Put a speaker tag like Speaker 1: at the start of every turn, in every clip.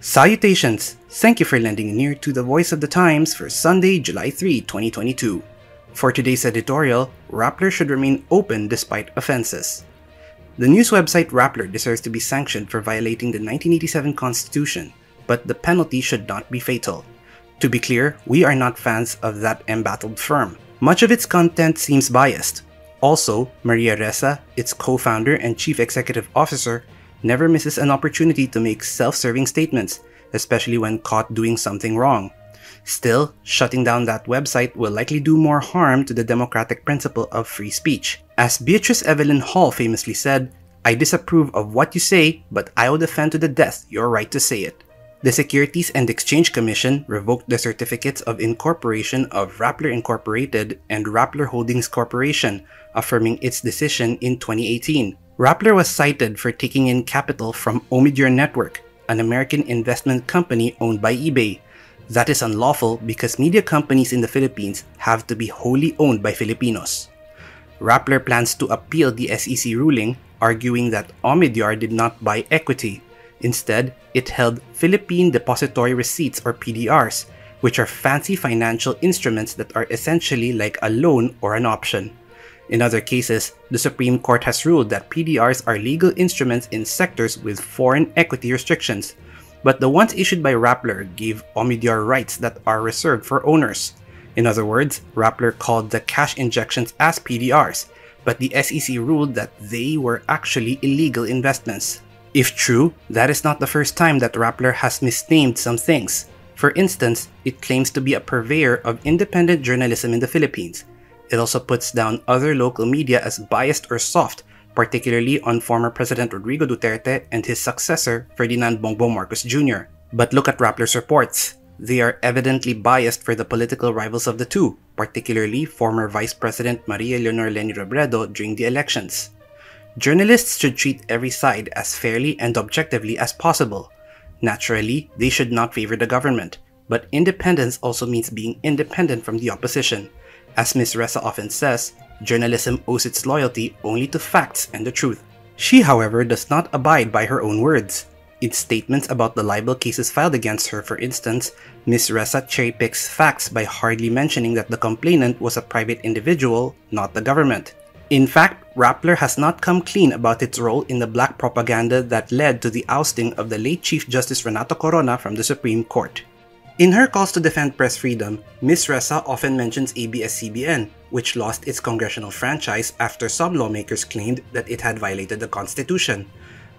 Speaker 1: Salutations! Thank you for lending an ear to the Voice of the Times for Sunday, July 3, 2022. For today's editorial, Rappler should remain open despite offenses. The news website Rappler deserves to be sanctioned for violating the 1987 Constitution, but the penalty should not be fatal. To be clear, we are not fans of that embattled firm. Much of its content seems biased. Also, Maria Ressa, its co-founder and chief executive officer, never misses an opportunity to make self-serving statements, especially when caught doing something wrong. Still, shutting down that website will likely do more harm to the democratic principle of free speech. As Beatrice Evelyn Hall famously said, "I disapprove of what you say, but I will defend to the death your right to say it." The Securities and Exchange Commission revoked the certificates of incorporation of Rappler Incorporated and Rappler Holdings Corporation, affirming its decision in 2018. Rappler was cited for taking in capital from Omidyar Network, an American investment company owned by eBay. That is unlawful because media companies in the Philippines have to be wholly owned by Filipinos. Rappler plans to appeal the SEC ruling, arguing that Omidyar did not buy equity. Instead, it held Philippine Depository Receipts or PDRs, which are fancy financial instruments that are essentially like a loan or an option. In other cases, the Supreme Court has ruled that PDRs are legal instruments in sectors with foreign equity restrictions, but the ones issued by Rappler gave Omidyar rights that are reserved for owners. In other words, Rappler called the cash injections as PDRs, but the SEC ruled that they were actually illegal investments. If true, that is not the first time that Rappler has misnamed some things. For instance, it claims to be a purveyor of independent journalism in the Philippines. It also puts down other local media as biased or soft, particularly on former President Rodrigo Duterte and his successor, Ferdinand Bongbong Marcos Jr. But look at Rappler's reports. They are evidently biased for the political rivals of the two, particularly former Vice President Maria Leonor Leni Robredo during the elections. Journalists should treat every side as fairly and objectively as possible. Naturally, they should not favor the government, but independence also means being independent from the opposition. As Ms. Ressa often says, journalism owes its loyalty only to facts and the truth. She, however, does not abide by her own words. In statements about the libel cases filed against her, for instance, Ms. Ressa cherry-picks facts by hardly mentioning that the complainant was a private individual, not the government. In fact, Rappler has not come clean about its role in the black propaganda that led to the ousting of the late Chief Justice Renato Corona from the Supreme Court. In her calls to defend press freedom, Ms. Ressa often mentions ABS-CBN, which lost its congressional franchise after some lawmakers claimed that it had violated the Constitution.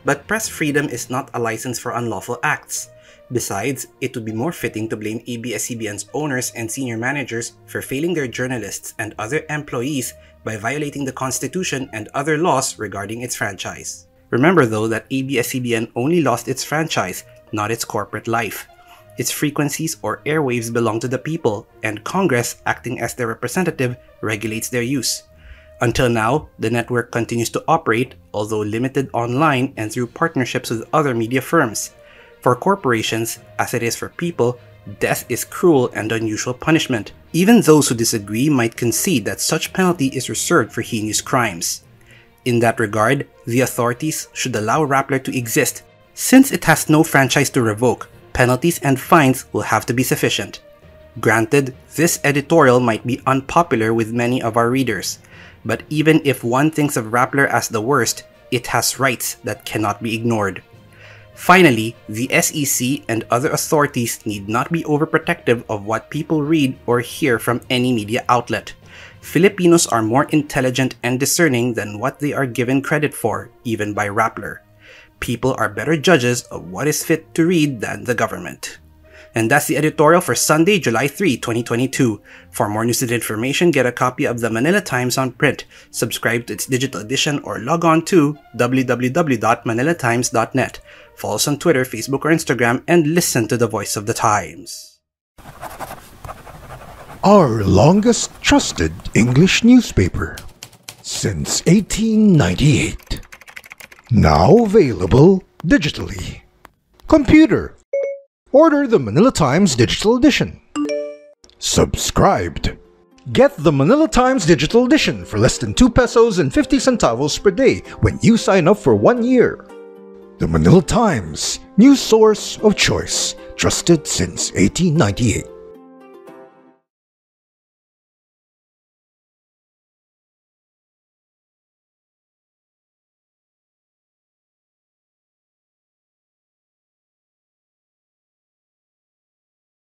Speaker 1: But press freedom is not a license for unlawful acts. Besides, it would be more fitting to blame ABS-CBN's owners and senior managers for failing their journalists and other employees by violating the Constitution and other laws regarding its franchise. Remember though that ABS-CBN only lost its franchise, not its corporate life. Its frequencies or airwaves belong to the people, and Congress, acting as their representative, regulates their use. Until now, the network continues to operate, although limited online and through partnerships with other media firms. For corporations, as it is for people, death is cruel and unusual punishment. Even those who disagree might concede that such penalty is reserved for heinous crimes. In that regard, the authorities should allow Rappler to exist. Since it has no franchise to revoke, penalties and fines will have to be sufficient. Granted, this editorial might be unpopular with many of our readers, but even if one thinks of Rappler as the worst, it has rights that cannot be ignored. Finally, the SEC and other authorities need not be overprotective of what people read or hear from any media outlet. Filipinos are more intelligent and discerning than what they are given credit for, even by Rappler. People are better judges of what is fit to read than the government. And that's the editorial for Sunday, July 3, 2022. For more news and information, get a copy of the Manila Times on print, subscribe to its digital edition, or log on to www.manilatimes.net. Follow us on Twitter, Facebook, or Instagram, and listen to the Voice of the Times.
Speaker 2: Our longest trusted English newspaper since 1898. Now available digitally. Computer. Order the Manila Times Digital Edition. Subscribed. Get the Manila Times Digital Edition for less than 2 pesos and 50 centavos per day when you sign up for 1 year. The Manila Times, news source of choice, trusted since 1898.